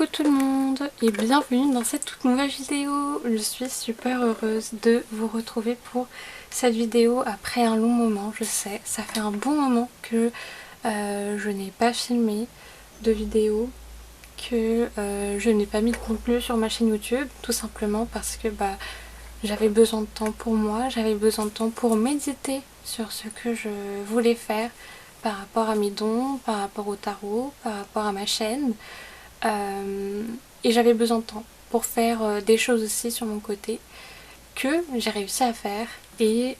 Coucou tout le monde et bienvenue dans cette toute nouvelle vidéo. Je suis super heureuse de vous retrouver pour cette vidéo après un long moment. Je sais, ça fait un bon moment que je n'ai pas filmé de vidéo, que je n'ai pas mis de contenu sur ma chaîne YouTube, tout simplement parce que j'avais besoin de temps pour moi, j'avais besoin de temps pour méditer sur ce que je voulais faire par rapport à mes dons, par rapport au tarot, par rapport à ma chaîne. Et j'avais besoin de temps pour faire des choses aussi sur mon côté que j'ai réussi à faire et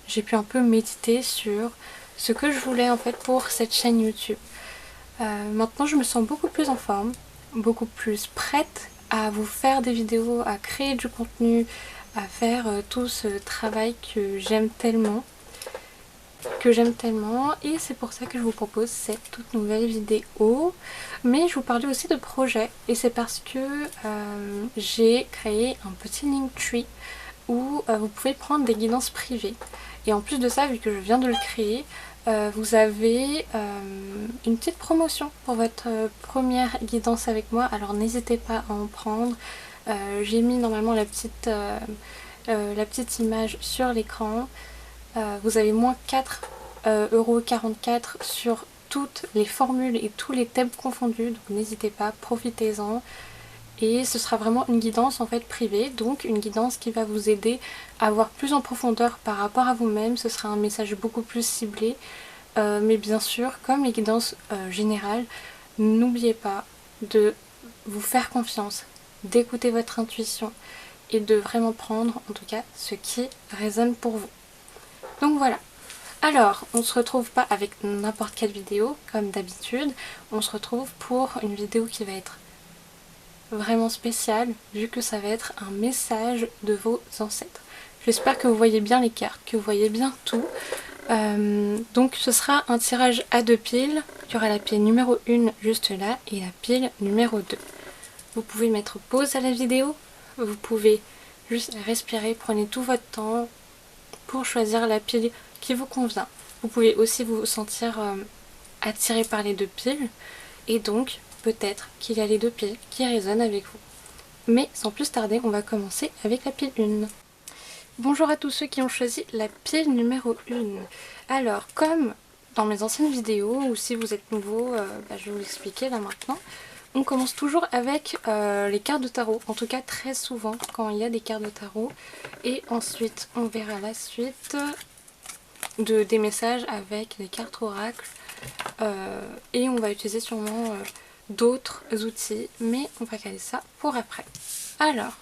j'ai pu un peu méditer sur ce que je voulais en fait pour cette chaîne YouTube. Maintenant je me sens beaucoup plus en forme, beaucoup plus prête à vous faire des vidéos, à créer du contenu, à faire tout ce travail que j'aime tellement. Et c'est pour ça que je vous propose cette toute nouvelle vidéo. Mais je vous parlais aussi de projets et c'est parce que j'ai créé un petit Linktree où vous pouvez prendre des guidances privées. Et en plus de ça, vu que je viens de le créer, vous avez une petite promotion pour votre première guidance avec moi. Alors n'hésitez pas à en prendre. J'ai mis normalement la petite image sur l'écran. Vous avez moins 4,44 € sur toutes les formules et tous les thèmes confondus, donc n'hésitez pas, profitez-en. Et ce sera vraiment une guidance en fait privée, donc une guidance qui va vous aider à voir plus en profondeur par rapport à vous-même. Ce sera un message beaucoup plus ciblé, mais bien sûr, comme les guidances générales, n'oubliez pas de vous faire confiance, d'écouter votre intuition et de vraiment prendre en tout cas ce qui résonne pour vous. Donc voilà. Alors, on se retrouve pas avec n'importe quelle vidéo, comme d'habitude. On se retrouve pour une vidéo qui va être vraiment spéciale, vu que ça va être un message de vos ancêtres. J'espère que vous voyez bien les cartes, que vous voyez bien tout. Donc ce sera un tirage à 2 piles. Il y aura la pile numéro 1 juste là et la pile numéro 2. Vous pouvez mettre pause à la vidéo, vous pouvez juste respirer, prenez tout votre temps pour choisir la pile qui vous convient. Vous pouvez aussi vous sentir attiré par les 2 piles et donc peut-être qu'il y a les 2 piles qui résonnent avec vous. Mais sans plus tarder, on va commencer avec la pile 1. Bonjour à tous ceux qui ont choisi la pile numéro 1. Alors, comme dans mes anciennes vidéos, ou si vous êtes nouveau, je vais vous l'expliquer là maintenant. On commence toujours avec les cartes de tarot, en tout cas très souvent quand il y a des cartes de tarot. Et ensuite, on verra la suite des messages avec les cartes oracles. Et on va utiliser sûrement d'autres outils, mais on va caler ça pour après. Alors,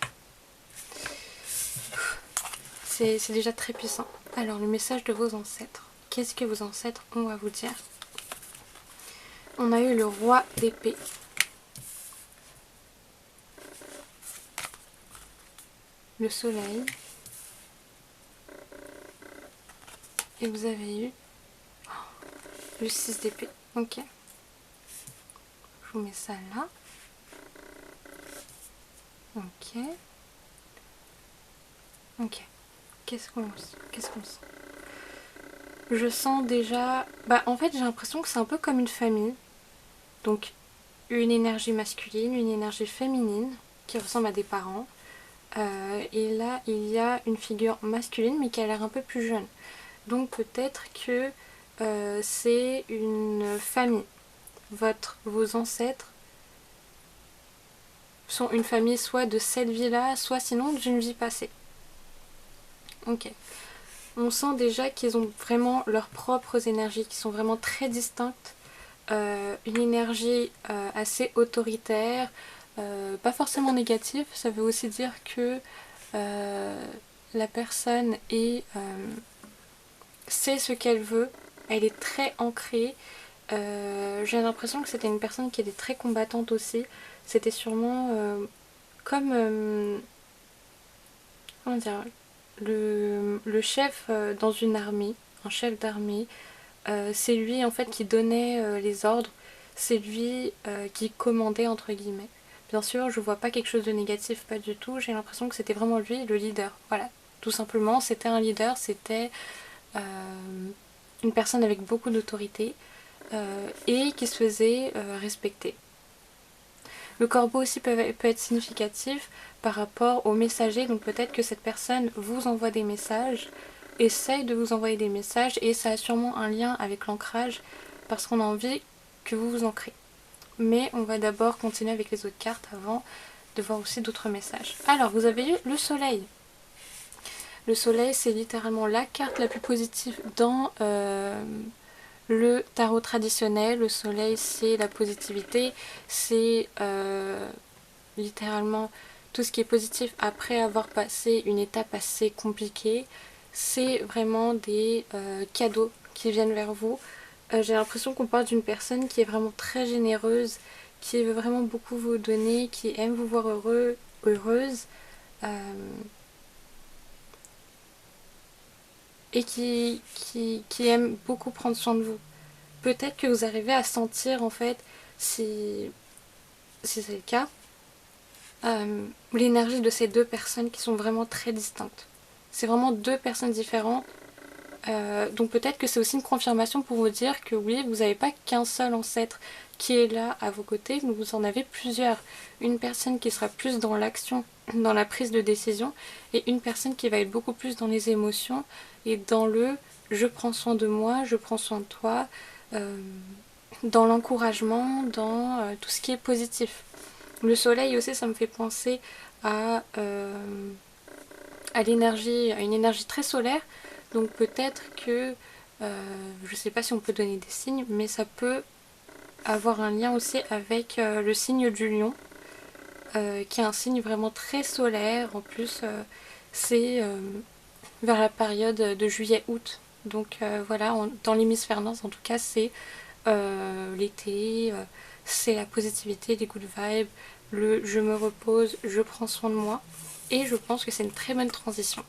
c'est déjà très puissant. Alors, le message de vos ancêtres. Qu'est-ce que vos ancêtres ont à vous dire? On a eu le roi d'épée. Le soleil. Et vous avez eu le 6 d'épée. Ok. Je vous mets ça là. Ok. Ok. Qu'est-ce qu'on sent? Je sens déjà... en fait, j'ai l'impression que c'est un peu comme une famille. Donc, une énergie masculine, une énergie féminine qui ressemble à des parents. Et là, il y a une figure masculine, mais qui a l'air un peu plus jeune. Donc, peut-être que c'est une famille. Vos ancêtres sont une famille soit de cette vie-là, soit sinon d'une vie passée. Ok. On sent déjà qu'ils ont vraiment leurs propres énergies, qui sont vraiment très distinctes. Une énergie assez autoritaire, pas forcément négative. Ça veut aussi dire que la personne sait ce qu'elle veut, elle est très ancrée. J'ai l'impression que c'était une personne qui était très combattante aussi. C'était sûrement comme comment dire, le chef dans une armée, un chef d'armée. C'est lui en fait qui donnait les ordres, c'est lui qui commandait entre guillemets. Bien sûr, je vois pas quelque chose de négatif, pas du tout. J'ai l'impression que c'était vraiment lui le leader. Voilà, tout simplement, c'était un leader, c'était une personne avec beaucoup d'autorité et qui se faisait respecter. Le corbeau aussi peut être significatif par rapport aux messagers, donc peut-être que cette personne vous envoie des messages, essaye de vous envoyer des messages, et ça a sûrement un lien avec l'ancrage parce qu'on a envie que vous vous ancrez. Mais on va d'abord continuer avec les autres cartes avant de voir aussi d'autres messages. Alors, vous avez eu le soleil. Le soleil, c'est littéralement la carte la plus positive dans le tarot traditionnel. Le soleil, c'est la positivité, c'est littéralement tout ce qui est positif après avoir passé une étape assez compliquée. C'est vraiment des cadeaux qui viennent vers vous. J'ai l'impression qu'on parle d'une personne qui est vraiment très généreuse, qui veut vraiment beaucoup vous donner, qui aime vous voir heureux, heureuse. Et qui aime beaucoup prendre soin de vous. Peut-être que vous arrivez à sentir en fait, si c'est le cas, l'énergie de ces deux personnes qui sont vraiment très distinctes. C'est vraiment deux personnes différentes. Donc peut-être que c'est aussi une confirmation pour vous dire que oui, vous n'avez pas qu'un seul ancêtre qui est là à vos côtés, mais vous en avez plusieurs. Une personne qui sera plus dans l'action, dans la prise de décision, et une personne qui va être beaucoup plus dans les émotions et dans le je prends soin de moi, je prends soin de toi, dans l'encouragement, dans tout ce qui est positif. Le soleil aussi, ça me fait penser à l'énergie, à une énergie très solaire. Donc peut-être que, je sais pas si on peut donner des signes, mais ça peut avoir un lien aussi avec le signe du lion, qui est un signe vraiment très solaire. En plus, c'est vers la période de juillet-août. Donc voilà, dans l'hémisphère nord, en tout cas, c'est l'été, c'est la positivité, les good vibes, le je me repose, je prends soin de moi. Et je pense que c'est une très bonne transition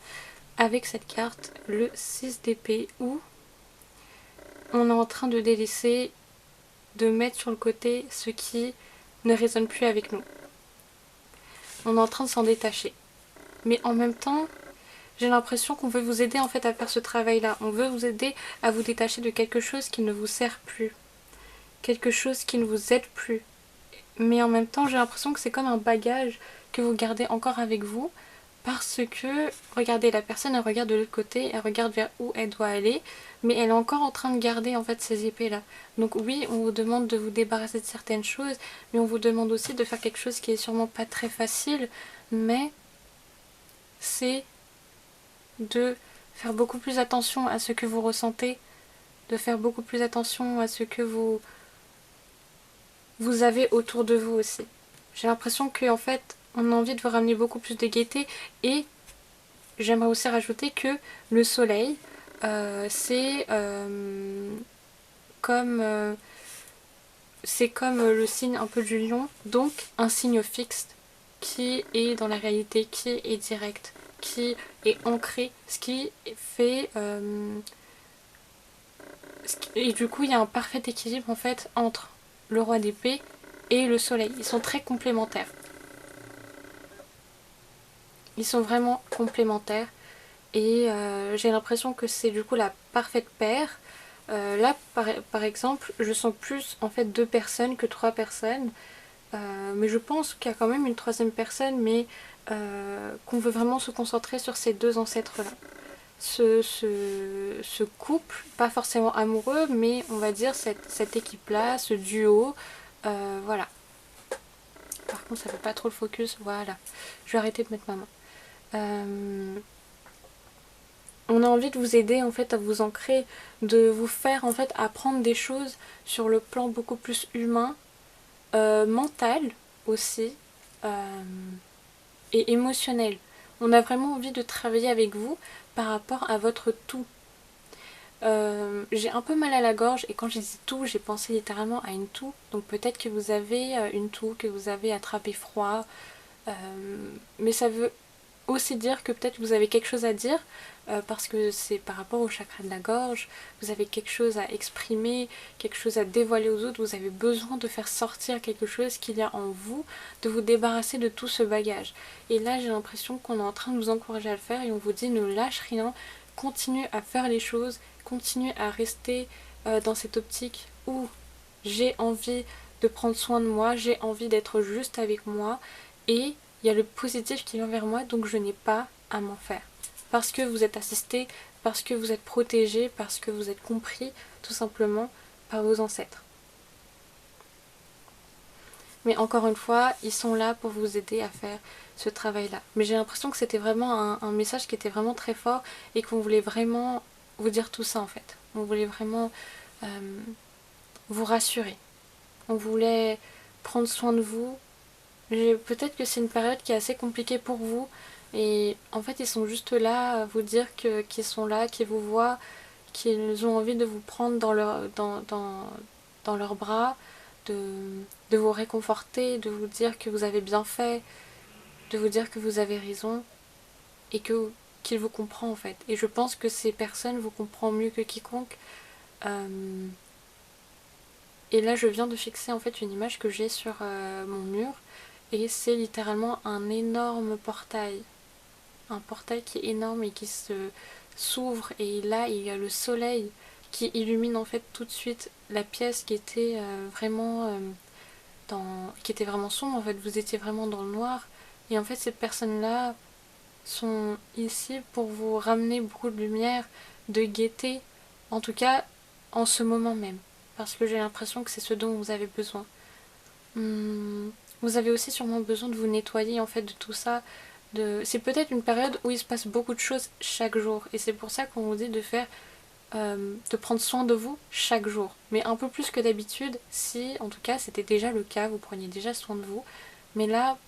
avec cette carte, le 6 d'épée, où on est en train de délaisser, de mettre sur le côté ce qui ne résonne plus avec nous. On est en train de s'en détacher. Mais en même temps, j'ai l'impression qu'on veut vous aider en fait à faire ce travail-là. On veut vous aider à vous détacher de quelque chose qui ne vous sert plus. Quelque chose qui ne vous aide plus. Mais en même temps, j'ai l'impression que c'est comme un bagage que vous gardez encore avec vous. Parce que, regardez, la personne, elle regarde de l'autre côté, elle regarde vers où elle doit aller, mais elle est encore en train de garder en fait ces épées-là. Donc oui, on vous demande de vous débarrasser de certaines choses, mais on vous demande aussi de faire quelque chose qui est sûrement pas très facile, mais c'est de faire beaucoup plus attention à ce que vous ressentez, de faire beaucoup plus attention à ce que vous avez autour de vous aussi. J'ai l'impression qu'en fait, on a envie de vous ramener beaucoup plus de gaieté, et j'aimerais aussi rajouter que le soleil, c'est comme le signe un peu du lion, donc un signe fixe qui est dans la réalité, qui est direct, qui est ancré, ce qui fait... et du coup, il y a un parfait équilibre en fait entre le roi d'épée et le soleil. Ils sont très complémentaires. Ils sont vraiment complémentaires. Et j'ai l'impression que c'est du coup la parfaite paire. Là, par exemple, je sens plus en fait 2 personnes que 3 personnes. Mais je pense qu'il y a quand même une troisième personne, mais qu'on veut vraiment se concentrer sur ces 2 ancêtres-là. Ce couple, pas forcément amoureux, mais on va dire cette équipe-là, ce duo, voilà. Par contre, ça fait pas trop le focus, voilà. Je vais arrêter de mettre ma main. On a envie de vous aider en fait à vous ancrer, de vous faire en fait apprendre des choses sur le plan beaucoup plus humain, mental aussi, et émotionnel. On a vraiment envie de travailler avec vous par rapport à votre tout. J'ai un peu mal à la gorge, et quand j'ai dit tout, j'ai pensé littéralement à une toux. Donc peut-être que vous avez une toux, que vous avez attrapé froid, mais ça veut aussi dire que peut-être vous avez quelque chose à dire, parce que c'est par rapport au chakra de la gorge, vous avez quelque chose à exprimer, quelque chose à dévoiler aux autres, vous avez besoin de faire sortir quelque chose qu'il y a en vous, de vous débarrasser de tout ce bagage. Et là j'ai l'impression qu'on est en train de vous encourager à le faire, et on vous dit ne lâche rien, continue à faire les choses, continue à rester dans cette optique où j'ai envie de prendre soin de moi, j'ai envie d'être juste avec moi et il y a le positif qui vient vers moi, donc je n'ai pas à m'en faire. Parce que vous êtes assisté, parce que vous êtes protégé, parce que vous êtes compris tout simplement par vos ancêtres. Mais encore une fois, ils sont là pour vous aider à faire ce travail-là. Mais j'ai l'impression que c'était vraiment un message qui était vraiment très fort et qu'on voulait vraiment vous dire tout ça en fait. On voulait vraiment vous rassurer. On voulait prendre soin de vous. Peut-être que c'est une période qui est assez compliquée pour vous. Et en fait, ils sont juste là à vous dire qu'ils sont là, qu'ils vous voient, qu'ils ont envie de vous prendre dans leurs bras, de vous réconforter, de vous dire que vous avez bien fait, de vous dire que vous avez raison et qu'il vous comprend en fait. Et je pense que ces personnes vous comprennent mieux que quiconque. Et là, je viens de fixer en fait une image que j'ai sur mon mur et c'est littéralement un énorme portail. Un portail qui est énorme et qui s'ouvre et là, il y a le soleil qui illumine en fait tout de suite la pièce qui était qui était vraiment sombre. En fait, vous étiez vraiment dans le noir. Et en fait, ces personnes-là sont ici pour vous ramener beaucoup de lumière, de gaieté, en tout cas en ce moment même. Parce que j'ai l'impression que c'est ce dont vous avez besoin. Vous avez aussi sûrement besoin de vous nettoyer en fait de tout ça. C'est peut-être une période où il se passe beaucoup de choses chaque jour. Et c'est pour ça qu'on vous dit de prendre soin de vous chaque jour. Mais un peu plus que d'habitude, si en tout cas c'était déjà le cas, vous preniez déjà soin de vous. Mais là,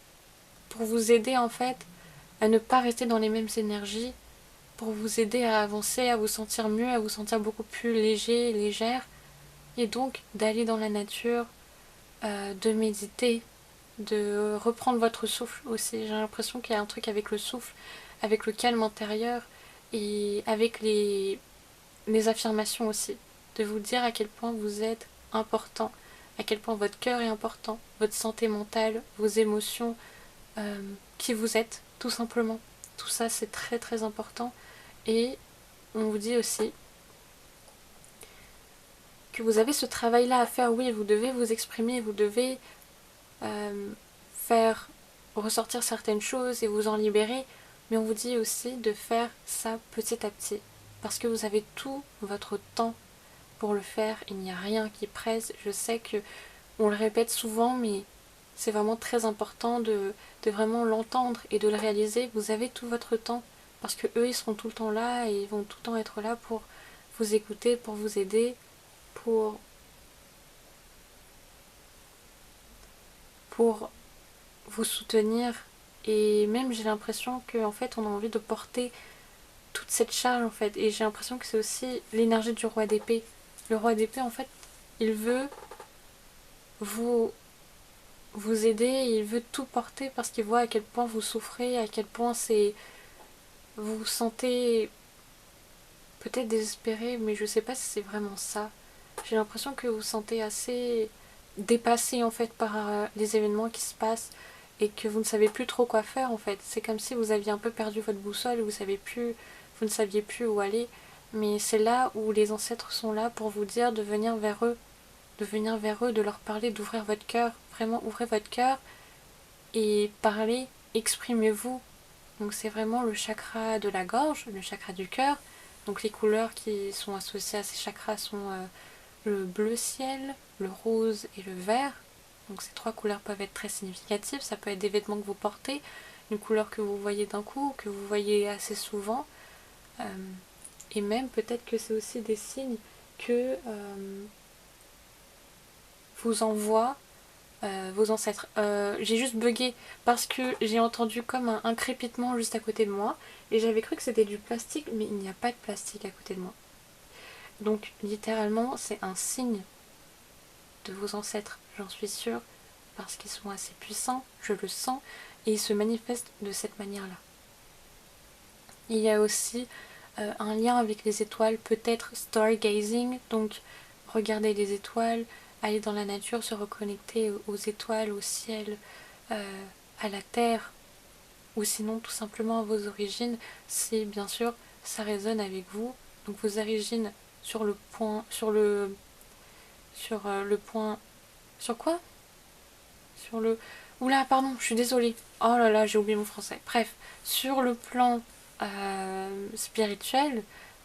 pour vous aider en fait à ne pas rester dans les mêmes énergies, pour vous aider à avancer, à vous sentir mieux, à vous sentir beaucoup plus léger, légère, et donc d'aller dans la nature, de méditer, de reprendre votre souffle aussi. J'ai l'impression qu'il y a un truc avec le souffle, avec le calme intérieur et avec les affirmations aussi. De vous dire à quel point vous êtes important, à quel point votre cœur est important, votre santé mentale, vos émotions, qui vous êtes, tout simplement. Tout ça, c'est très très important. Et on vous dit aussi que vous avez ce travail-là à faire. Oui, vous devez vous exprimer, vous devez faire ressortir certaines choses et vous en libérer, mais on vous dit aussi de faire ça petit à petit. Parce que vous avez tout votre temps pour le faire, il n'y a rien qui presse. Je sais que on le répète souvent, mais c'est vraiment très important de vraiment l'entendre et de le réaliser. Vous avez tout votre temps parce que eux ils seront tout le temps là et ils vont tout le temps être là pour vous écouter, pour vous aider, pour vous soutenir. Et même j'ai l'impression qu'en fait on a envie de porter toute cette charge en fait. Et j'ai l'impression que c'est aussi l'énergie du roi d'épée. Le roi d'épée en fait il veut vous aider, il veut tout porter parce qu'il voit à quel point vous souffrez, à quel point vous vous sentez peut-être désespéré, mais je sais pas si c'est vraiment ça. J'ai l'impression que vous vous sentez assez dépassé en fait par les événements qui se passent et que vous ne savez plus trop quoi faire en fait. C'est comme si vous aviez un peu perdu votre boussole, vous ne saviez plus où aller. Mais c'est là où les ancêtres sont là pour vous dire de venir vers eux, de leur parler, d'ouvrir votre cœur. Vraiment, ouvrez votre cœur et parlez, exprimez-vous. Donc c'est vraiment le chakra de la gorge, le chakra du cœur. Donc les couleurs qui sont associées à ces chakras sont le bleu ciel, le rose et le vert. Donc ces trois couleurs peuvent être très significatives. Ça peut être des vêtements que vous portez, une couleur que vous voyez d'un coup, que vous voyez assez souvent. Et même peut-être que c'est aussi des signes que vous envoient vos ancêtres. J'ai juste bugué parce que j'ai entendu comme un crépitement juste à côté de moi et j'avais cru que c'était du plastique, mais il n'y a pas de plastique à côté de moi. Donc littéralement c'est un signe de vos ancêtres, j'en suis sûre, parce qu'ils sont assez puissants, je le sens, et ils se manifestent de cette manière-là. Il y a aussi un lien avec les étoiles, peut-être stargazing, donc regarder les étoiles, aller dans la nature, se reconnecter aux étoiles, au ciel, à la terre, ou sinon tout simplement à vos origines, si bien sûr ça résonne avec vous. Donc vos origines sur le point Sur quoi? Sur le... Oula, pardon, je suis désolée. Oh là là, j'ai oublié mon français. Bref, sur le plan spirituel,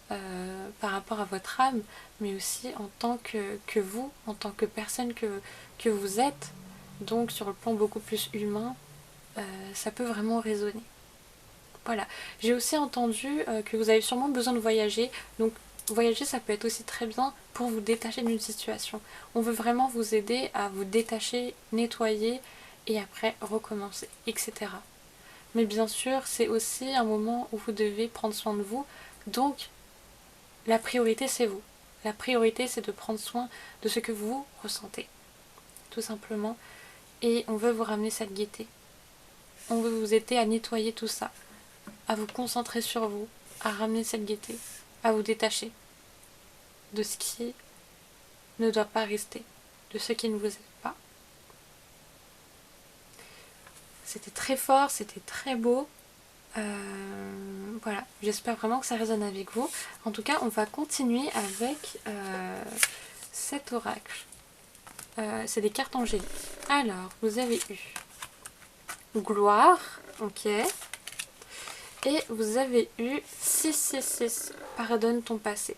par rapport à votre âme, mais aussi en tant que vous, en tant que personne que vous êtes, donc sur le plan beaucoup plus humain, ça peut vraiment résonner. Voilà. J'ai aussi entendu que vous avez sûrement besoin de voyager, donc voyager ça peut être aussi très bien pour vous détacher d'une situation. On veut vraiment vous aider à vous détacher, nettoyer et après recommencer, etc. Mais bien sûr, c'est aussi un moment où vous devez prendre soin de vous, donc la priorité c'est vous. La priorité c'est de prendre soin de ce que vous ressentez, tout simplement. Et on veut vous ramener cette gaieté. On veut vous aider à nettoyer tout ça, à vous concentrer sur vous, à ramener cette gaieté, à vous détacher de ce qui ne doit pas rester, de ce qui ne vous aide pas. C'était très fort, c'était très beau. Voilà, j'espère vraiment que ça résonne avec vous. En tout cas, on va continuer avec cet oracle. C'est des cartes angéliques. Alors, vous avez eu gloire, ok. Et vous avez eu 666, pardonne ton passé.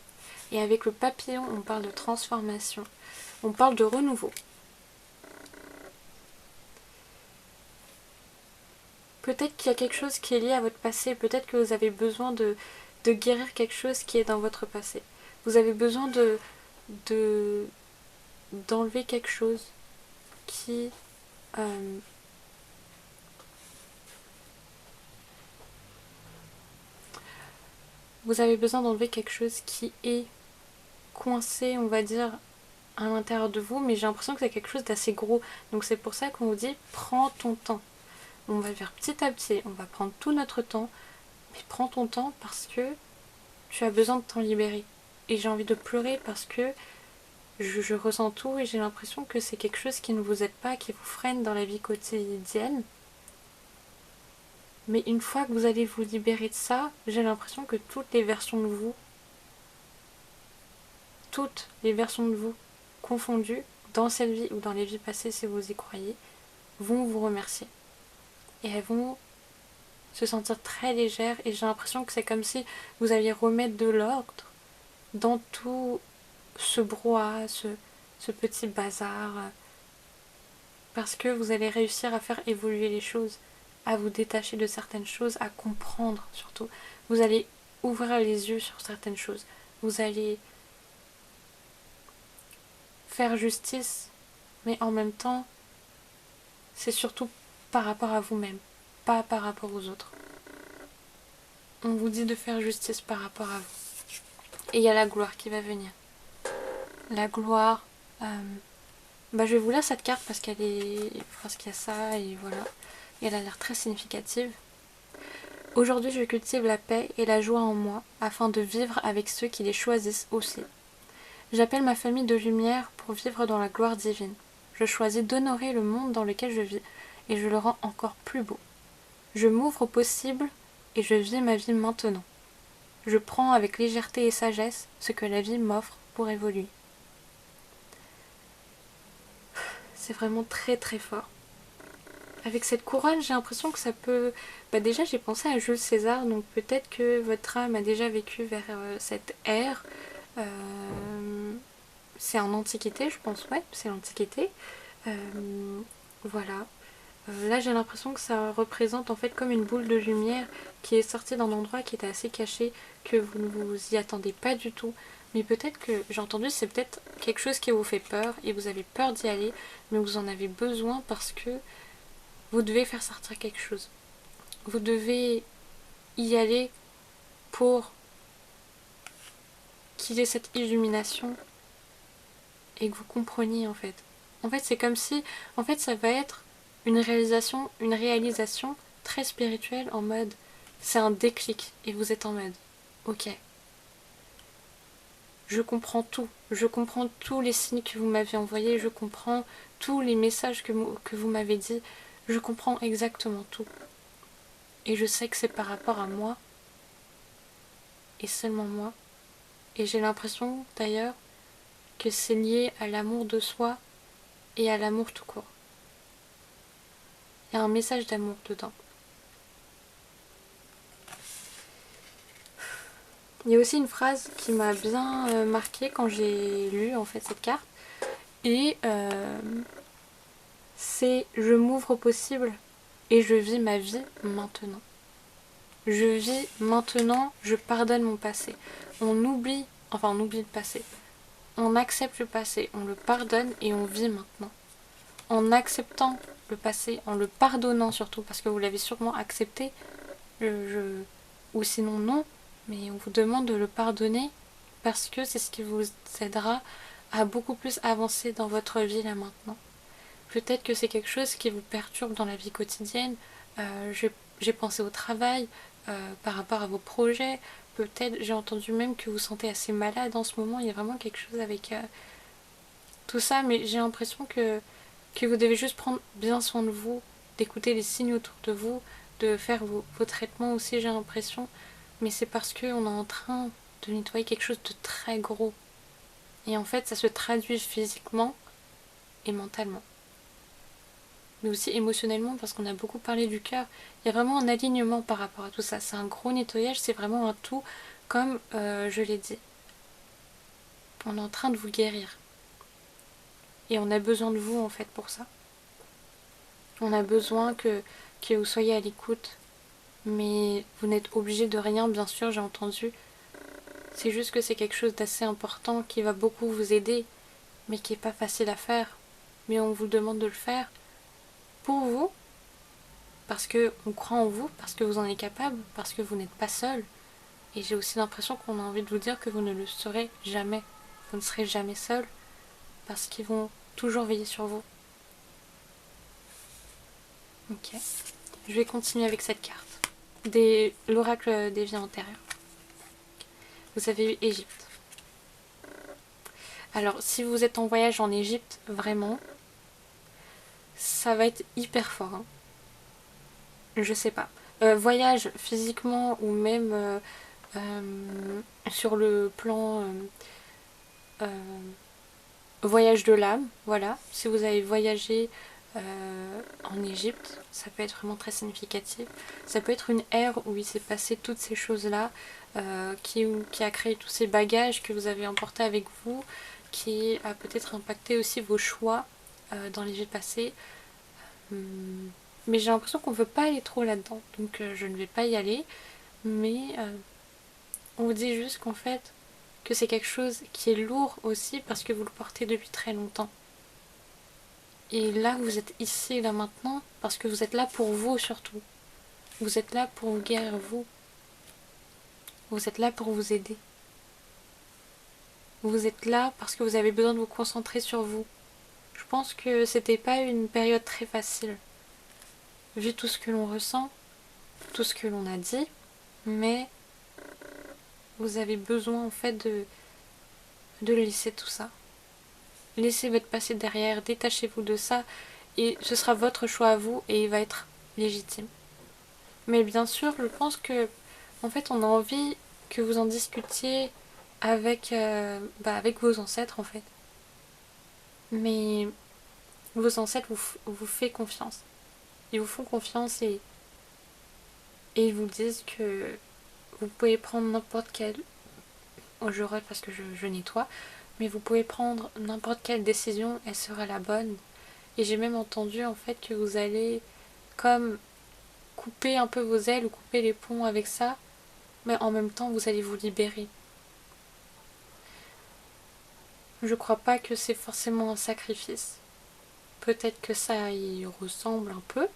Et avec le papillon, on parle de transformation. On parle de renouveau. Peut-être qu'il y a quelque chose qui est lié à votre passé. Peut-être que vous avez besoin de guérir quelque chose qui est dans votre passé. Vous avez besoin d'enlever quelque chose qui... vous avez besoin d'enlever quelque chose qui est coincé, on va dire, à l'intérieur de vous, mais j'ai l'impression que c'est quelque chose d'assez gros. Donc c'est pour ça qu'on vous dit, prends ton temps. On va le faire petit à petit, on va prendre tout notre temps, mais prends ton temps parce que tu as besoin de t'en libérer. Et j'ai envie de pleurer parce que je ressens tout et j'ai l'impression que c'est quelque chose qui ne vous aide pas, qui vous freine dans la vie quotidienne. Mais une fois que vous allez vous libérer de ça, j'ai l'impression que toutes les versions de vous confondues, dans cette vie ou dans les vies passées si vous y croyez, vont vous remercier. Et elles vont se sentir très légères et j'ai l'impression que c'est comme si vous alliez remettre de l'ordre dans tout ce brouhaha, ce petit bazar, parce que vous allez réussir à faire évoluer les choses, à vous détacher de certaines choses, à comprendre surtout. Vous allez ouvrir les yeux sur certaines choses. Vous allez faire justice, mais en même temps, c'est surtout par rapport à vous-même, pas par rapport aux autres. On vous dit de faire justice par rapport à vous. Et il y a la gloire qui va venir. La gloire... je vais vous lire cette carte parce qu'elle est... parce qu'il y a ça et voilà. Et elle a l'air très significative. Aujourd'hui, je cultive la paix et la joie en moi afin de vivre avec ceux qui les choisissent aussi. J'appelle ma famille de lumière pour vivre dans la gloire divine. Je choisis d'honorer le monde dans lequel je vis et je le rends encore plus beau. Je m'ouvre au possible et je vis ma vie maintenant. Je prends avec légèreté et sagesse ce que la vie m'offre pour évoluer. C'est vraiment très très fort. Avec cette couronne, j'ai l'impression que ça peut... déjà, j'ai pensé à Jules César, donc peut-être que votre âme a déjà vécu vers cette ère. C'est en Antiquité, je pense, ouais, c'est l'Antiquité. Voilà. Là, j'ai l'impression que ça représente en fait comme une boule de lumière qui est sortie d'un endroit qui était assez caché, que vous ne vous y attendez pas du tout. Mais peut-être que, j'ai entendu, c'est peut-être quelque chose qui vous fait peur et vous avez peur d'y aller, mais vous en avez besoin parce que vous devez faire sortir quelque chose. Vous devez y aller pour qu'il y ait cette illumination et que vous compreniez en fait. En fait, c'est comme si, en fait, ça va être une réalisation très spirituelle en mode, c'est un déclic et vous êtes en mode, ok, je comprends tout, je comprends tous les signes que vous m'avez envoyés, je comprends tous les messages que vous m'avez dit, je comprends exactement tout. Et je sais que c'est par rapport à moi, et seulement moi. Et j'ai l'impression d'ailleurs que c'est lié à l'amour de soi et à l'amour tout court. Il y a un message d'amour dedans. Il y a aussi une phrase qui m'a bien marquée quand j'ai lu en fait cette carte. Et c'est « Je m'ouvre au possible et je vis ma vie maintenant ». Je vis maintenant, je pardonne mon passé. On oublie le passé. On accepte le passé, on le pardonne et on vit maintenant. En acceptant le passé, en le pardonnant surtout, parce que vous l'avez sûrement accepté, ou sinon non, mais on vous demande de le pardonner parce que c'est ce qui vous aidera à beaucoup plus avancer dans votre vie là maintenant. Peut-être que c'est quelque chose qui vous perturbe dans la vie quotidienne. J'ai pensé au travail, par rapport à vos projets. Peut-être, j'ai entendu même que vous sentez assez malade en ce moment. Il y a vraiment quelque chose avec tout ça, mais j'ai l'impression que vous devez juste prendre bien soin de vous, d'écouter les signes autour de vous, de faire vos traitements aussi, j'ai l'impression. Mais c'est parce qu'on est en train de nettoyer quelque chose de très gros. Et en fait, ça se traduit physiquement et mentalement. Mais aussi émotionnellement, parce qu'on a beaucoup parlé du cœur. Il y a vraiment un alignement par rapport à tout ça. C'est un gros nettoyage, c'est vraiment un tout, comme je l'ai dit. On est en train de vous guérir. Et on a besoin de vous, en fait, pour ça. On a besoin que vous soyez à l'écoute. Mais vous n'êtes obligé de rien, bien sûr, j'ai entendu. C'est juste que c'est quelque chose d'assez important qui va beaucoup vous aider, mais qui n'est pas facile à faire. Mais on vous demande de le faire pour vous, parce qu'on croit en vous, parce que vous en êtes capable, parce que vous n'êtes pas seul. Et j'ai aussi l'impression qu'on a envie de vous dire que vous ne le serez jamais. Vous ne serez jamais seul, parce qu'ils vont toujours veiller sur vous. Ok. Je vais continuer avec cette carte. L'oracle des vies antérieures. Vous avez eu Égypte. Alors, si vous êtes en voyage en Égypte, vraiment, ça va être hyper fort. Hein. Je sais pas. Voyage physiquement ou même sur le plan voyage de l'âme, voilà. Si vous avez voyagé en Égypte, ça peut être vraiment très significatif. Ça peut être une ère où il s'est passé toutes ces choses-là, qui a créé tous ces bagages que vous avez emportés avec vous, qui a peut-être impacté aussi vos choix dans les vies passées. Mais j'ai l'impression qu'on ne veut pas aller trop là-dedans, donc je ne vais pas y aller. Mais on vous dit juste qu'en fait, que c'est quelque chose qui est lourd aussi parce que vous le portez depuis très longtemps. Et là, vous êtes ici, là maintenant, parce que vous êtes là pour vous surtout. Vous êtes là pour vous guérir vous. Vous êtes là pour vous aider. Vous êtes là parce que vous avez besoin de vous concentrer sur vous. Je pense que c'était pas une période très facile. Vu tout ce que l'on ressent, tout ce que l'on a dit, mais vous avez besoin en fait de laisser tout ça. Laissez votre passé derrière, détachez-vous de ça et ce sera votre choix à vous et il va être légitime. Mais bien sûr, je pense que en fait, on a envie que vous en discutiez avec vos ancêtres en fait. Mais vos ancêtres vous font confiance. Ils vous font confiance et ils vous disent que vous pouvez prendre n'importe quelle... Oh, je rate parce que je nettoie. Mais vous pouvez prendre n'importe quelle décision, elle sera la bonne. Et j'ai même entendu en fait que vous allez comme couper un peu vos ailes ou couper les ponts avec ça, mais en même temps vous allez vous libérer. Je crois pas que c'est forcément un sacrifice. Peut-être que ça y ressemble un peu,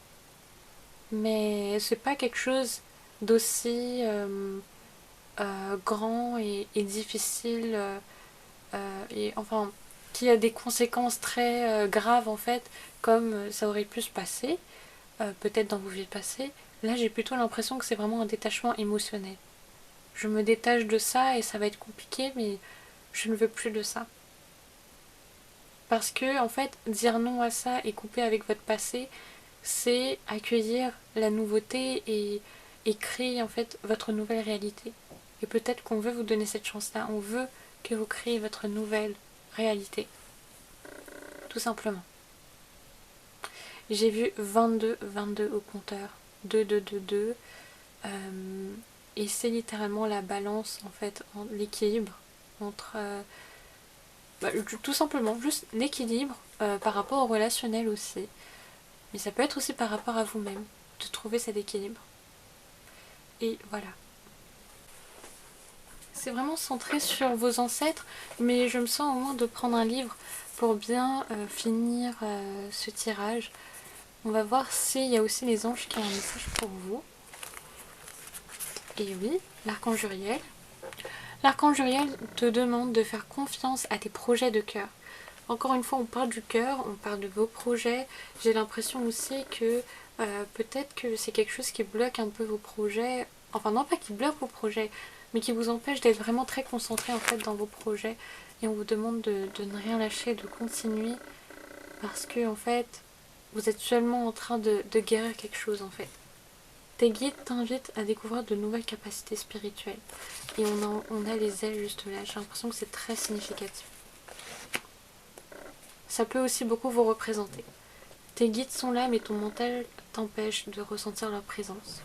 mais c'est pas quelque chose d'aussi grand et difficile et enfin qui a des conséquences très graves en fait, comme ça aurait pu se passer peut-être dans vos vies passées. Là j'ai plutôt l'impression que c'est vraiment un détachement émotionnel. Je me détache de ça et ça va être compliqué, mais je ne veux plus de ça. Parce que en fait dire non à ça et couper avec votre passé, c'est accueillir la nouveauté et créer en fait votre nouvelle réalité. Et peut-être qu'on veut vous donner cette chance-là, on veut que vous créez votre nouvelle réalité. Tout simplement. J'ai vu 22 au compteur. 2, 2, 2, 2. Et c'est littéralement la balance, en fait, l'équilibre entre... tout simplement, juste l'équilibre par rapport au relationnel aussi. Mais ça peut être aussi par rapport à vous-même, de trouver cet équilibre. Et voilà. C'est vraiment centré sur vos ancêtres, mais je me sens au moins de prendre un livre pour bien finir ce tirage. On va voir s'il y a aussi les anges qui ont un message pour vous. Et oui, l'archange Uriel. L'archange Uriel te demande de faire confiance à tes projets de cœur. Encore une fois, on parle du cœur, on parle de vos projets. J'ai l'impression aussi que peut-être que c'est quelque chose qui bloque un peu vos projets. Enfin, non pas qui bloque vos projets, mais qui vous empêche d'être vraiment très concentré en fait dans vos projets. Et on vous demande de ne rien lâcher, de continuer. Parce que en fait, vous êtes seulement en train de guérir quelque chose en fait. Tes guides t'invitent à découvrir de nouvelles capacités spirituelles. Et on a les ailes juste là. J'ai l'impression que c'est très significatif. Ça peut aussi beaucoup vous représenter. Tes guides sont là, mais ton mental t'empêche de ressentir leur présence.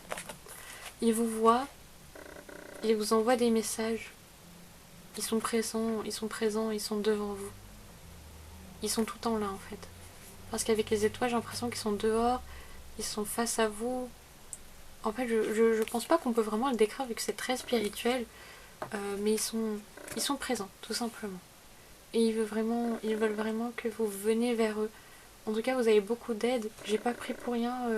Ils vous voient, ils vous envoient des messages. Ils sont présents, ils sont devant vous. Ils sont tout le temps là en fait. Parce qu'avec les étoiles, j'ai l'impression qu'ils sont dehors, ils sont face à vous. En fait, je pense pas qu'on peut vraiment le décrire vu que c'est très spirituel, mais ils sont présents, tout simplement. Et ils veulent vraiment que vous veniez vers eux. En tout cas, vous avez beaucoup d'aide. J'ai pas pris pour rien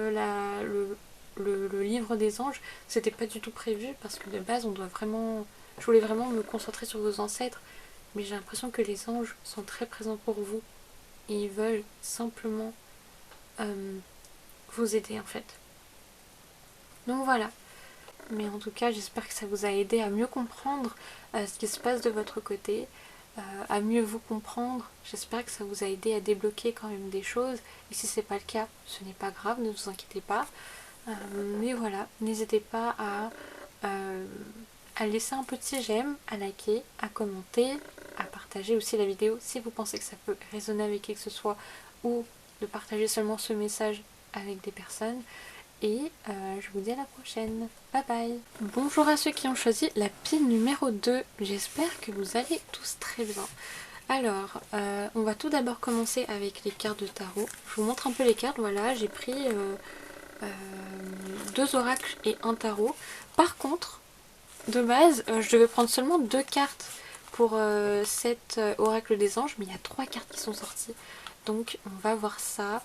le livre des anges. C'était pas du tout prévu parce que de base, je voulais vraiment me concentrer sur vos ancêtres. Mais j'ai l'impression que les anges sont très présents pour vous. Et ils veulent simplement vous aider en fait. Donc voilà. Mais en tout cas, j'espère que ça vous a aidé à mieux comprendre ce qui se passe de votre côté, à mieux vous comprendre. J'espère que ça vous a aidé à débloquer quand même des choses. Et si c'est pas le cas, ce n'est pas grave, ne vous inquiétez pas. Mais voilà, n'hésitez pas à laisser un petit j'aime, à liker, à commenter, à partager aussi la vidéo si vous pensez que ça peut résonner avec qui que ce soit, ou de partager seulement ce message avec des personnes. Et je vous dis à la prochaine. Bye bye. Bonjour à ceux qui ont choisi la pile numéro 2. J'espère que vous allez tous très bien. Alors, on va tout d'abord commencer avec les cartes de tarot. Je vous montre un peu les cartes. Voilà, j'ai pris 2 oracles et un tarot. Par contre, de base, je devais prendre seulement 2 cartes pour cet oracle des anges. Mais il y a 3 cartes qui sont sorties. Donc, on va voir ça.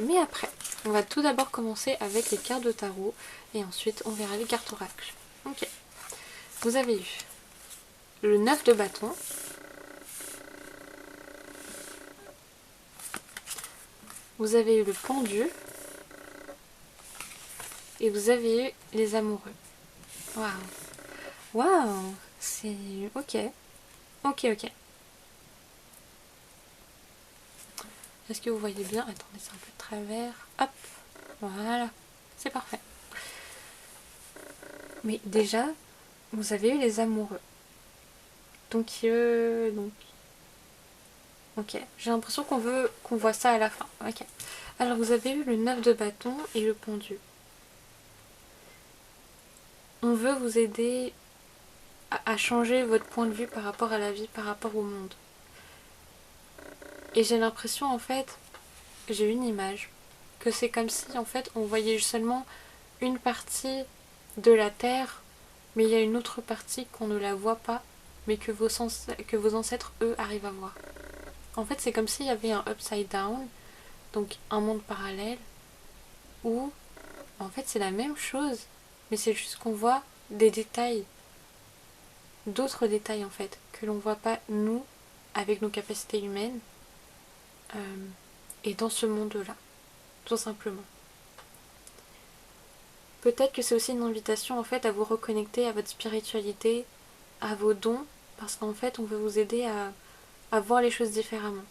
Mais après, on va tout d'abord commencer avec les cartes de tarot et ensuite on verra les cartes oracles. Ok. Vous avez eu le 9 de bâton, vous avez eu le pendu et vous avez eu les amoureux. Waouh. Waouh. C'est ok. Ok. Est-ce que vous voyez bien? Attendez, c'est un peu de travers. Hop. Voilà. C'est parfait. Mais déjà, vous avez eu les amoureux. Donc, ok. J'ai l'impression qu'on voit ça à la fin. Ok. Alors, vous avez eu le 9 de bâton et le pendu. On veut vous aider à changer votre point de vue par rapport à la vie, par rapport au monde. Et j'ai l'impression, en fait, j'ai une image, que c'est comme si, en fait, on voyait seulement une partie de la Terre, mais il y a une autre partie qu'on ne la voit pas, mais que vos ancêtres, eux, arrivent à voir. En fait, c'est comme s'il y avait un upside down, donc un monde parallèle, où, en fait, c'est la même chose, mais c'est juste qu'on voit des détails, d'autres détails, en fait, que l'on voit pas, nous, avec nos capacités humaines, et dans ce monde-là, tout simplement. Peut-être que c'est aussi une invitation, en fait, à vous reconnecter à votre spiritualité, à vos dons, parce qu'en fait, on veut vous aider à voir les choses différemment.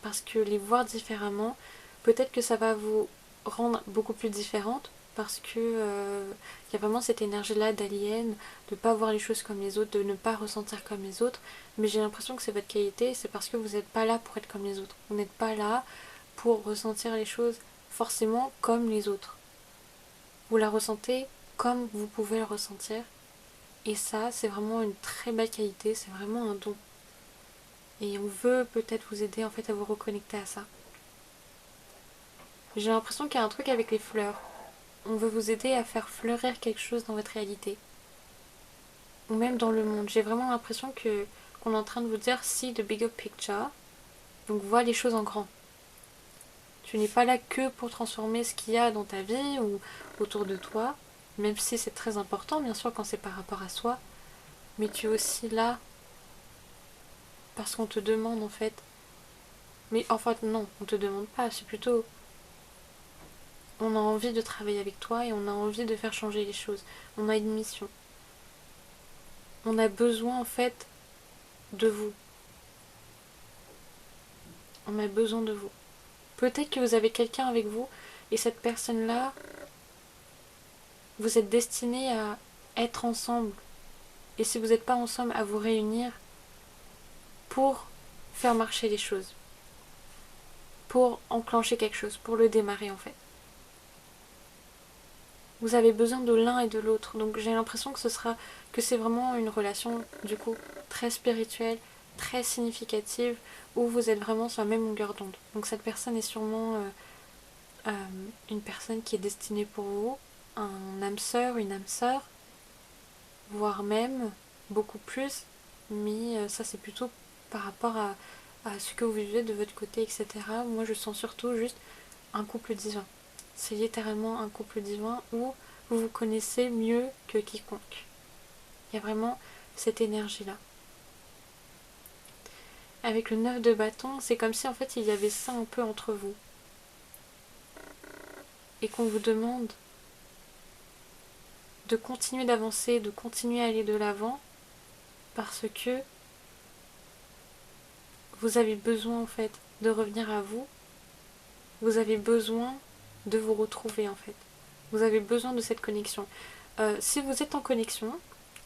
Parce que les voir différemment, peut-être que ça va vous rendre beaucoup plus différente, parce que y a vraiment cette énergie-là d'alien, de ne pas voir les choses comme les autres, de ne pas ressentir comme les autres. Mais j'ai l'impression que c'est votre qualité, c'est parce que vous n'êtes pas là pour être comme les autres. Vous n'êtes pas là pour ressentir les choses forcément comme les autres. Vous la ressentez comme vous pouvez le ressentir. Et ça, c'est vraiment une très belle qualité, c'est vraiment un don. Et on veut peut-être vous aider en fait à vous reconnecter à ça. J'ai l'impression qu'il y a un truc avec les fleurs. On veut vous aider à faire fleurir quelque chose dans votre réalité. Ou même dans le monde. J'ai vraiment l'impression qu'on est en train de vous dire see the bigger picture. Donc vois les choses en grand. Tu n'es pas là que pour transformer ce qu'il y a dans ta vie ou autour de toi, même si c'est très important bien sûr quand c'est par rapport à soi, mais tu es aussi là parce qu'on te demande en fait. Mais en fait non, on te demande pas, c'est plutôt on a envie de travailler avec toi et on a envie de faire changer les choses. On a une mission. On a besoin en fait de vous. On a besoin de vous. Peut-être que vous avez quelqu'un avec vous et cette personne-là, vous êtes destinés à être ensemble. Et si vous n'êtes pas ensemble, à vous réunir pour faire marcher les choses. Pour enclencher quelque chose, pour le démarrer en fait. Vous avez besoin de l'un et de l'autre. Donc j'ai l'impression que c'est vraiment une relation du coup très spirituelle, très significative, où vous êtes vraiment sur la même longueur d'onde. Donc cette personne est sûrement une personne qui est destinée pour vous, un âme sœur, une âme sœur, voire même beaucoup plus, mais ça c'est plutôt par rapport à ce que vous vivez de votre côté, etc. Moi je sens surtout juste un couple divin. C'est littéralement un couple divin où vous vous connaissez mieux que quiconque. Il y a vraiment cette énergie-là. Avec le 9 de bâton, c'est comme si en fait il y avait ça un peu entre vous. Et qu'on vous demande de continuer d'avancer, de continuer à aller de l'avant, parce que vous avez besoin en fait de revenir à vous. Vous avez besoin de vous retrouver en fait. Vous avez besoin de cette connexion. Si vous êtes en connexion,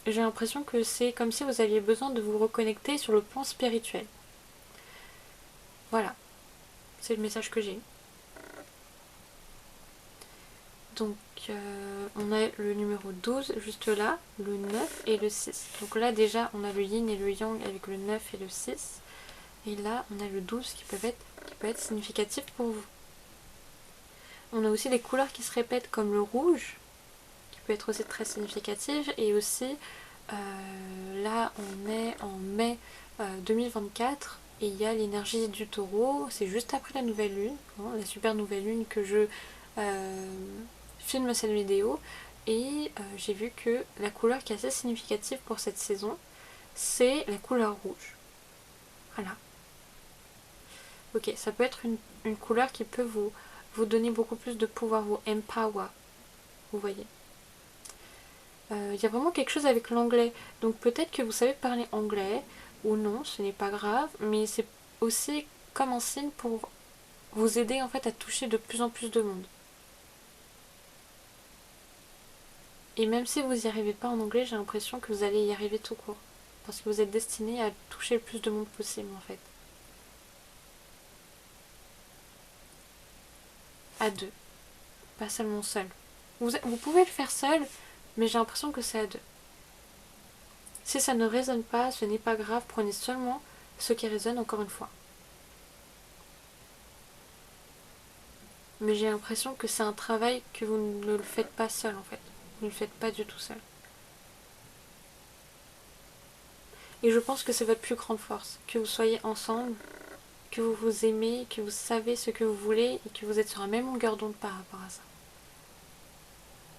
j'ai l'impression que c'est comme si vous aviez besoin de vous reconnecter sur le plan spirituel. Voilà, c'est le message que j'ai. Donc on a le numéro 12 juste là, le 9 et le 6. Donc là déjà on a le yin et le yang avec le 9 et le 6. Et là on a le 12 qui peut être significatif pour vous. On a aussi des couleurs qui se répètent comme le rouge, qui peut être aussi très significatif. Et aussi là on est en mai 2024 et il y a l'énergie du taureau. C'est juste après la nouvelle lune, hein, la super nouvelle lune que je filme cette vidéo. Et j'ai vu que la couleur qui est assez significative pour cette saison, c'est la couleur rouge. Voilà. Ok, ça peut être une couleur qui peut vous donner beaucoup plus de pouvoir, vous empower. Vous voyez. Il y a vraiment quelque chose avec l'anglais. Donc peut-être que vous savez parler anglais, ou non, ce n'est pas grave, mais c'est aussi comme un signe pour vous aider en fait à toucher de plus en plus de monde. Et même si vous n'y arrivez pas en anglais, j'ai l'impression que vous allez y arriver tout court. Parce que vous êtes destiné à toucher le plus de monde possible en fait. À deux. Pas seulement seul. Vous pouvez le faire seul, mais j'ai l'impression que c'est à deux. Si ça ne résonne pas, ce n'est pas grave, prenez seulement ce qui résonne encore une fois. Mais j'ai l'impression que c'est un travail que vous ne le faites pas seul en fait. Vous ne le faites pas du tout seul. Et je pense que c'est votre plus grande force, que vous soyez ensemble, que vous vous aimez, que vous savez ce que vous voulez et que vous êtes sur la même longueur d'onde par rapport à ça.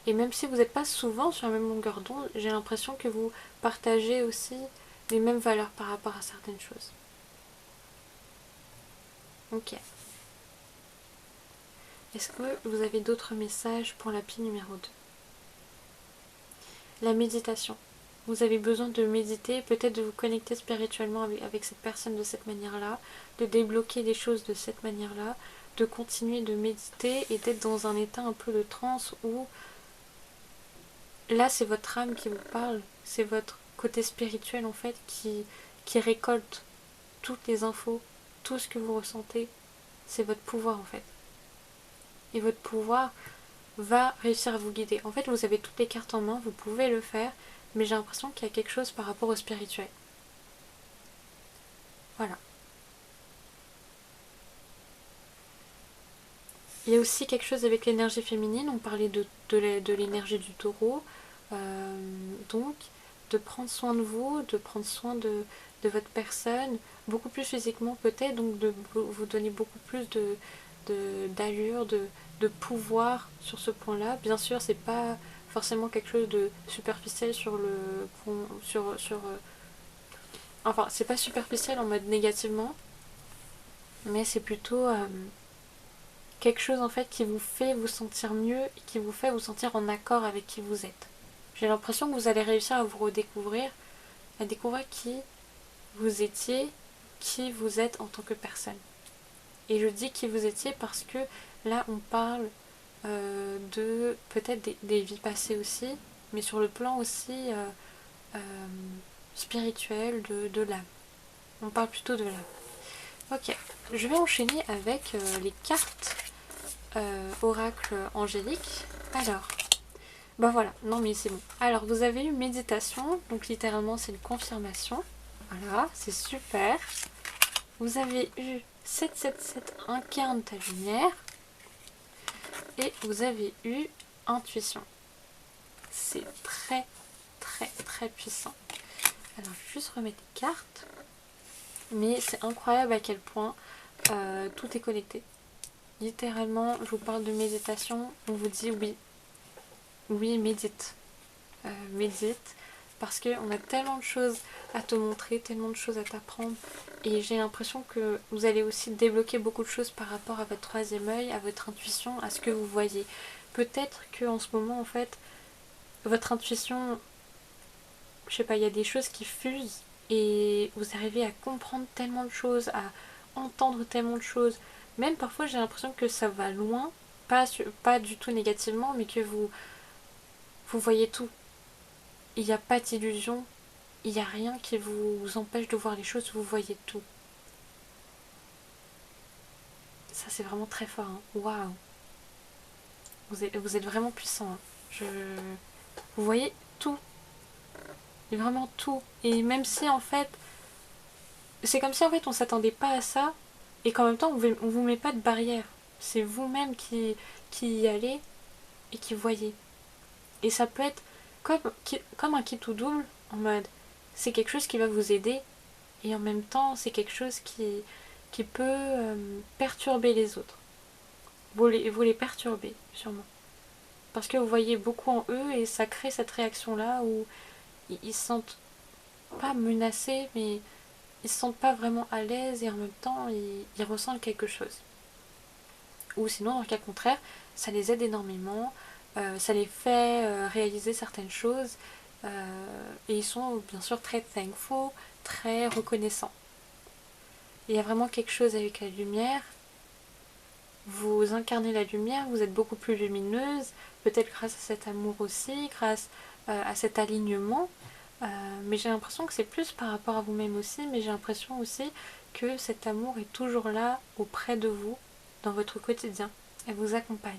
Et même si vous n'êtes pas souvent sur la même longueur d'onde, j'ai l'impression que vous partagez aussi les mêmes valeurs par rapport à certaines choses. Ok. Est-ce que vous avez d'autres messages pour la pile numéro 2 ? La méditation. Vous avez besoin de méditer, peut-être de vous connecter spirituellement avec cette personne de cette manière-là, de débloquer des choses de cette manière-là, de continuer de méditer et d'être dans un état un peu de transe où là c'est votre âme qui vous parle, c'est votre côté spirituel en fait qui récolte toutes les infos, tout ce que vous ressentez c'est votre pouvoir en fait. Et votre pouvoir va réussir à vous guider. En fait, vous avez toutes les cartes en main, vous pouvez le faire, mais j'ai l'impression qu'il y a quelque chose par rapport au spirituel. Voilà. Il y a aussi quelque chose avec l'énergie féminine, on parlait de l'énergie du taureau, donc de prendre soin de vous, de prendre soin de votre personne, beaucoup plus physiquement peut-être, donc de vous donner beaucoup plus d'allure, de pouvoir sur ce point-là. Bien sûr, c'est pas forcément quelque chose de superficiel enfin, c'est pas superficiel en mode négativement, mais c'est plutôt quelque chose en fait qui vous fait vous sentir mieux et qui vous fait vous sentir en accord avec qui vous êtes. J'ai l'impression que vous allez réussir à vous redécouvrir, à découvrir qui vous étiez, qui vous êtes en tant que personne. Et je dis qui vous étiez parce que là on parle de peut-être des vies passées aussi, mais sur le plan aussi spirituel de l'âme. On parle plutôt de l'âme. Ok, je vais enchaîner avec les cartes oracle angélique. Alors, bah voilà, non mais c'est bon. Alors, vous avez eu méditation, donc littéralement c'est une confirmation. Voilà, c'est super. Vous avez eu 777, incarne ta lumière. Et vous avez eu intuition. C'est très très très puissant. Alors, je vais juste remettre les cartes. Mais c'est incroyable à quel point tout est connecté. Littéralement, je vous parle de méditation, on vous dit oui, médite. Médite, parce qu'on a tellement de choses à te montrer, tellement de choses à t'apprendre, et j'ai l'impression que vous allez aussi débloquer beaucoup de choses par rapport à votre troisième œil, à votre intuition, à ce que vous voyez. Peut-être qu'en ce moment, en fait, votre intuition, je sais pas, il y a des choses qui fusent, et vous arrivez à comprendre tellement de choses, à entendre tellement de choses. Même parfois j'ai l'impression que ça va loin, pas du tout négativement, mais que vous voyez tout. Il n'y a pas d'illusion, il n'y a rien qui vous empêche de voir les choses, vous voyez tout. Ça c'est vraiment très fort, hein. Waouh. Vous êtes vraiment puissant, hein. Vous voyez tout. Et vraiment tout. Et même si en fait, c'est comme si en fait on s'attendait pas à ça, et qu'en même temps on vous met pas de barrière. C'est vous-même qui y allez et qui voyez. Et ça peut être comme un kit ou double, en mode c'est quelque chose qui va vous aider, et en même temps c'est quelque chose qui peut perturber les autres. Vous les perturbez, sûrement. Parce que vous voyez beaucoup en eux, et ça crée cette réaction-là où ils se sentent pas menacés, mais ils se sentent pas vraiment à l'aise, et en même temps ils ressentent quelque chose. Ou sinon, dans le cas contraire, ça les aide énormément, ça les fait réaliser certaines choses, et ils sont bien sûr très thankful, très reconnaissants. Il y a vraiment quelque chose avec la lumière. Vous incarnez la lumière, vous êtes beaucoup plus lumineuse, peut-être grâce à cet amour aussi, grâce à cet alignement. Mais j'ai l'impression que c'est plus par rapport à vous-même aussi, mais j'ai l'impression aussi que cet amour est toujours là, auprès de vous, dans votre quotidien. Elle vous accompagne.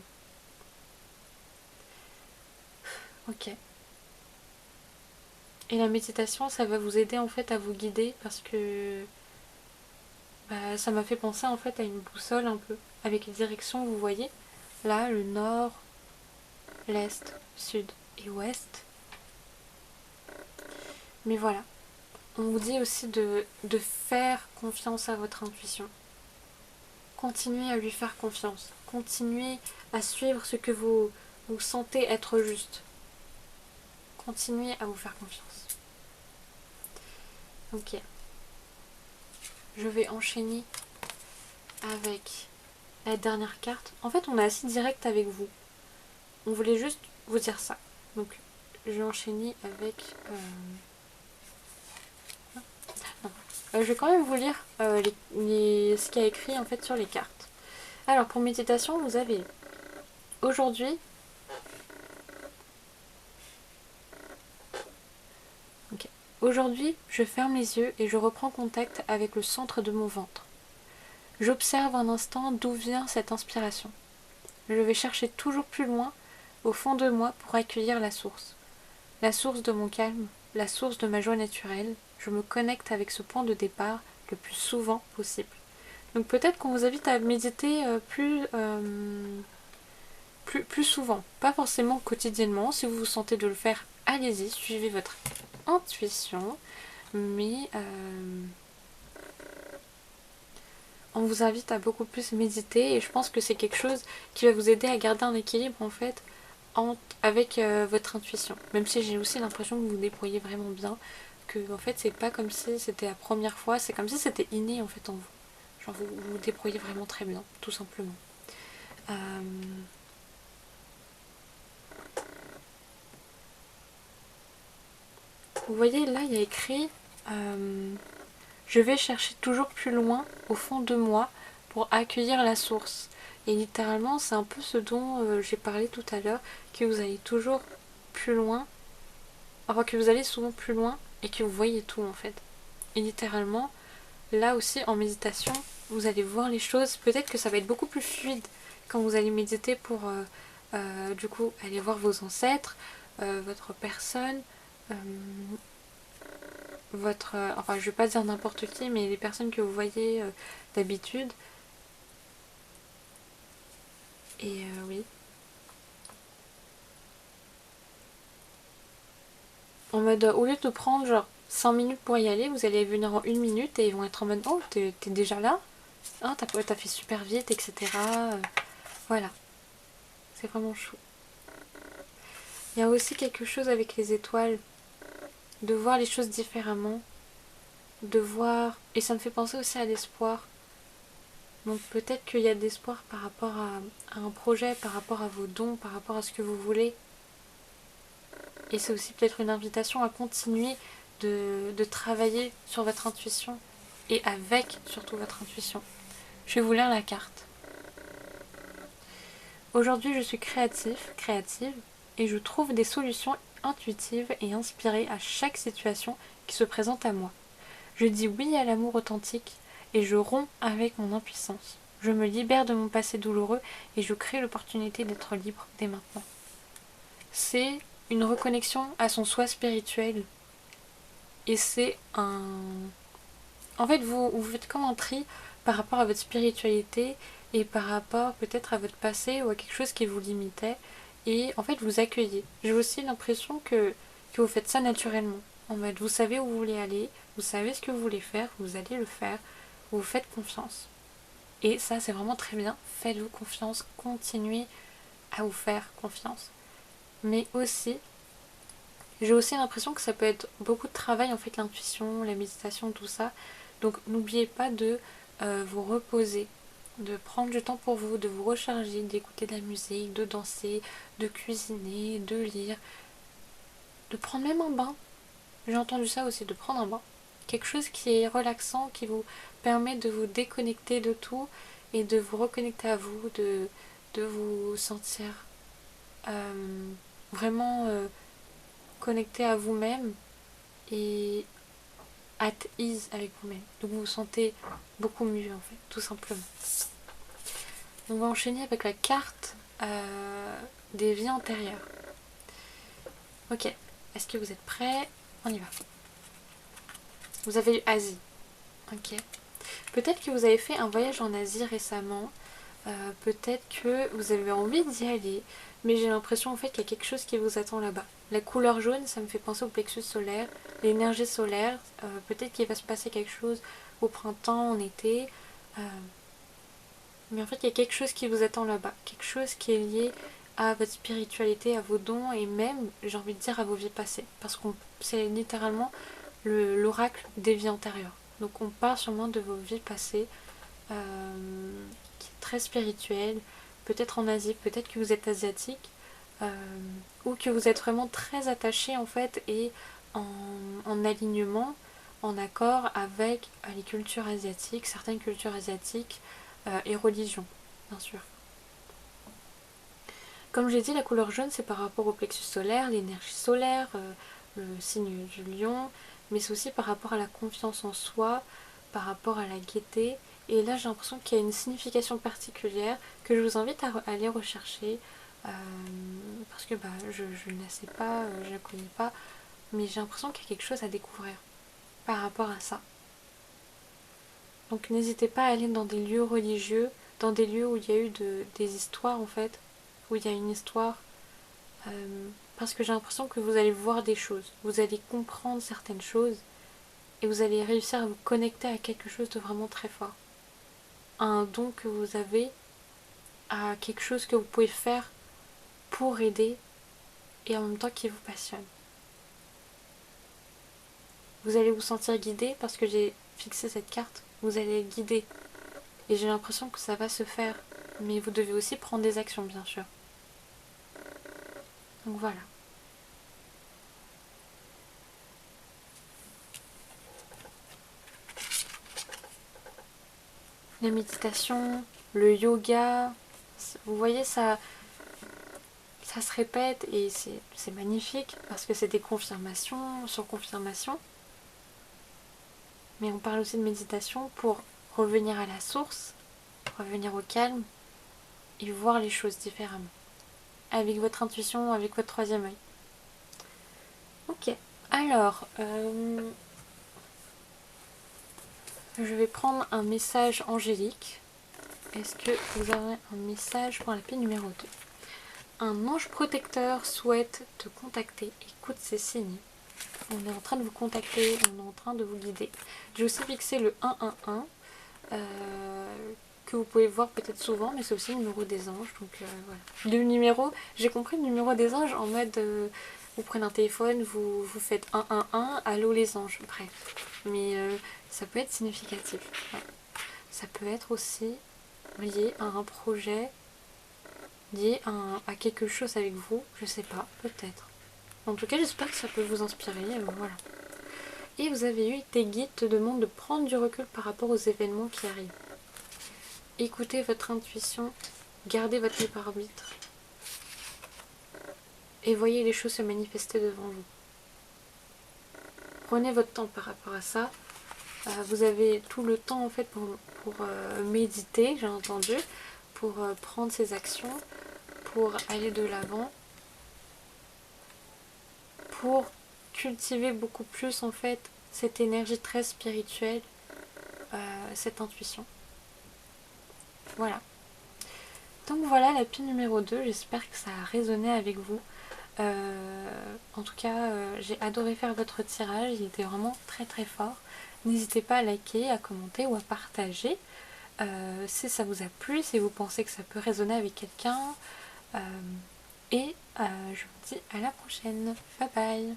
Ok. Et la méditation, ça va vous aider en fait à vous guider, parce que ça m'a fait penser en fait à une boussole un peu, avec les directions, vous voyez. Là, le nord, l'est, sud et ouest. Mais voilà. On vous dit aussi de faire confiance à votre intuition. Continuez à lui faire confiance. Continuez à suivre ce que vous sentez être juste. Continuez à vous faire confiance. Ok. Je vais enchaîner avec la dernière carte. En fait, on est assez direct avec vous. On voulait juste vous dire ça. Donc, je vais enchaîner avec... Non. Je vais quand même vous lire ce qu'il y a écrit en fait sur les cartes. Alors, pour méditation, vous avez aujourd'hui... Aujourd'hui, je ferme les yeux et je reprends contact avec le centre de mon ventre. J'observe un instant d'où vient cette inspiration. Je vais chercher toujours plus loin, au fond de moi, pour accueillir la source de mon calme, la source de ma joie naturelle. Je me connecte avec ce point de départ le plus souvent possible. Donc peut-être qu'on vous invite à méditer plus souvent, pas forcément quotidiennement. Si vous vous sentez de le faire, allez-y, suivez votre intuition, mais on vous invite à beaucoup plus méditer et je pense que c'est quelque chose qui va vous aider à garder un équilibre en fait avec votre intuition. Même si j'ai aussi l'impression que vous vous débrouillez vraiment bien, que en fait c'est pas comme si c'était la première fois, c'est comme si c'était inné en fait en vous. Genre vous vous débrouillez vraiment très bien, tout simplement. Vous voyez là il y a écrit je vais chercher toujours plus loin au fond de moi pour accueillir la source. Et littéralement, c'est un peu ce dont j'ai parlé tout à l'heure, que vous allez toujours plus loin, enfin que vous allez souvent plus loin et que vous voyez tout en fait. Et littéralement, là aussi en méditation, vous allez voir les choses, peut-être que ça va être beaucoup plus fluide quand vous allez méditer pour du coup aller voir vos ancêtres, votre personne, enfin je vais pas dire n'importe qui, mais les personnes que vous voyez d'habitude. Et oui. En mode, au lieu de prendre genre 5 minutes pour y aller, vous allez venir en 1 minute et ils vont être en mode, oh t'es déjà là, oh, t'as fait super vite, etc. Voilà, c'est vraiment chou. Il y a aussi quelque chose avec les étoiles, de voir les choses différemment, de voir, et ça me fait penser aussi à l'espoir. Donc peut-être qu'il y a de l'espoir par rapport à un projet, par rapport à vos dons, par rapport à ce que vous voulez. Et c'est aussi peut-être une invitation à continuer de travailler sur votre intuition et avec surtout votre intuition. Je vais vous lire la carte. Aujourd'hui, je suis créative, et je trouve des solutions intuitives et inspirées à chaque situation qui se présente à moi. Je dis oui à l'amour authentique et je romps avec mon impuissance. Je me libère de mon passé douloureux et je crée l'opportunité d'être libre dès maintenant. C'est une reconnexion à son soi spirituel et c'est un... En fait, vous faites comme un tri par rapport à votre spiritualité et par rapport peut-être à votre passé ou à quelque chose qui vous limitait. Et en fait, vous accueillez. J'ai aussi l'impression que vous faites ça naturellement. En mode, vous savez où vous voulez aller, vous savez ce que vous voulez faire, vous allez le faire, vous faites confiance. Et ça, c'est vraiment très bien. Faites-vous confiance, continuez à vous faire confiance. Mais aussi, j'ai aussi l'impression que ça peut être beaucoup de travail, en fait, l'intuition, la méditation, tout ça. Donc n'oubliez pas de vous reposer, de prendre du temps pour vous, de vous recharger, d'écouter de la musique, de danser, de cuisiner, de lire, de prendre même un bain. J'ai entendu ça aussi, de prendre un bain. Quelque chose qui est relaxant, qui vous permet de vous déconnecter de tout et de vous reconnecter à vous, de vous sentir vraiment connecté à vous-même et at ease avec vous-même. Donc vous vous sentez beaucoup mieux en fait, tout simplement. On va enchaîner avec la carte des vies antérieures. Ok, est-ce que vous êtes prêts? On y va. Vous avez eu Asie. Ok. Peut-être que vous avez fait un voyage en Asie récemment. Peut-être que vous avez envie d'y aller. Mais j'ai l'impression en fait qu'il y a quelque chose qui vous attend là-bas. La couleur jaune, ça me fait penser au plexus solaire, l'énergie solaire. Peut-être qu'il va se passer quelque chose au printemps, en été. Mais en fait, il y a quelque chose qui vous attend là-bas. Quelque chose qui est lié à votre spiritualité, à vos dons et même, j'ai envie de dire, à vos vies passées. Parce que c'est littéralement l'oracle des vies antérieures. Donc on parle sûrement de vos vies passées, qui est très spirituelle. Peut-être en Asie, peut-être que vous êtes asiatique, ou que vous êtes vraiment très attaché en fait et en alignement, en accord avec les cultures asiatiques, certaines cultures asiatiques et religions, bien sûr. Comme j'ai dit, la couleur jaune, c'est par rapport au plexus solaire, l'énergie solaire, le signe du lion, mais c'est aussi par rapport à la confiance en soi, par rapport à la gaieté Et là j'ai l'impression qu'il y a une signification particulière que je vous invite à aller rechercher. Parce que je ne la sais pas, je ne la connais pas, mais j'ai l'impression qu'il y a quelque chose à découvrir par rapport à ça. Donc n'hésitez pas à aller dans des lieux religieux, dans des lieux où il y a eu des histoires en fait, où il y a une histoire, parce que j'ai l'impression que vous allez voir des choses, vous allez comprendre certaines choses, et vous allez réussir à vous connecter à quelque chose de vraiment très fort. À un don que vous avez, à quelque chose que vous pouvez faire pour aider, et en même temps qui vous passionne. Vous allez vous sentir guidé parce que j'ai fixé cette carte, vous allez être guidé. Et j'ai l'impression que ça va se faire, mais vous devez aussi prendre des actions bien sûr. Donc voilà. La méditation, le yoga, vous voyez ça se répète et c'est magnifique parce que c'est des confirmations sur confirmations. Mais on parle aussi de méditation pour revenir à la source, revenir au calme et voir les choses différemment. Avec votre intuition, avec votre troisième œil. Ok, alors, je vais prendre un message angélique. Est-ce que vous avez un message pour la pile numéro 2? Un ange protecteur souhaite te contacter. Écoute ces signes. On est en train de vous contacter, on est en train de vous guider. J'ai aussi fixé le 111 que vous pouvez voir peut-être souvent, mais c'est aussi le numéro des anges. Donc voilà. Le numéro, j'ai compris le numéro des anges en mode vous prenez un téléphone, vous faites 111, allô les anges, bref. Mais ça peut être significatif. Ouais. Ça peut être aussi lié à un projet, lié à quelque chose avec vous, je sais pas, peut-être. En tout cas, j'espère que ça peut vous inspirer, voilà. Et vous avez eu tes guides te demandent de prendre du recul par rapport aux événements qui arrivent. Écoutez votre intuition, gardez votre libre arbitre et voyez les choses se manifester devant vous. Prenez votre temps par rapport à ça. Vous avez tout le temps en fait pour méditer, j'ai entendu, pour prendre ces actions, pour aller de l'avant, pour cultiver beaucoup plus en fait cette énergie très spirituelle, cette intuition. Voilà. Donc voilà la pile numéro 2, j'espère que ça a résonné avec vous. En tout cas, j'ai adoré faire votre tirage, il était vraiment très très fort. N'hésitez pas à liker, à commenter ou à partager si ça vous a plu, si vous pensez que ça peut résonner avec quelqu'un. Et je vous dis à la prochaine. Bye bye.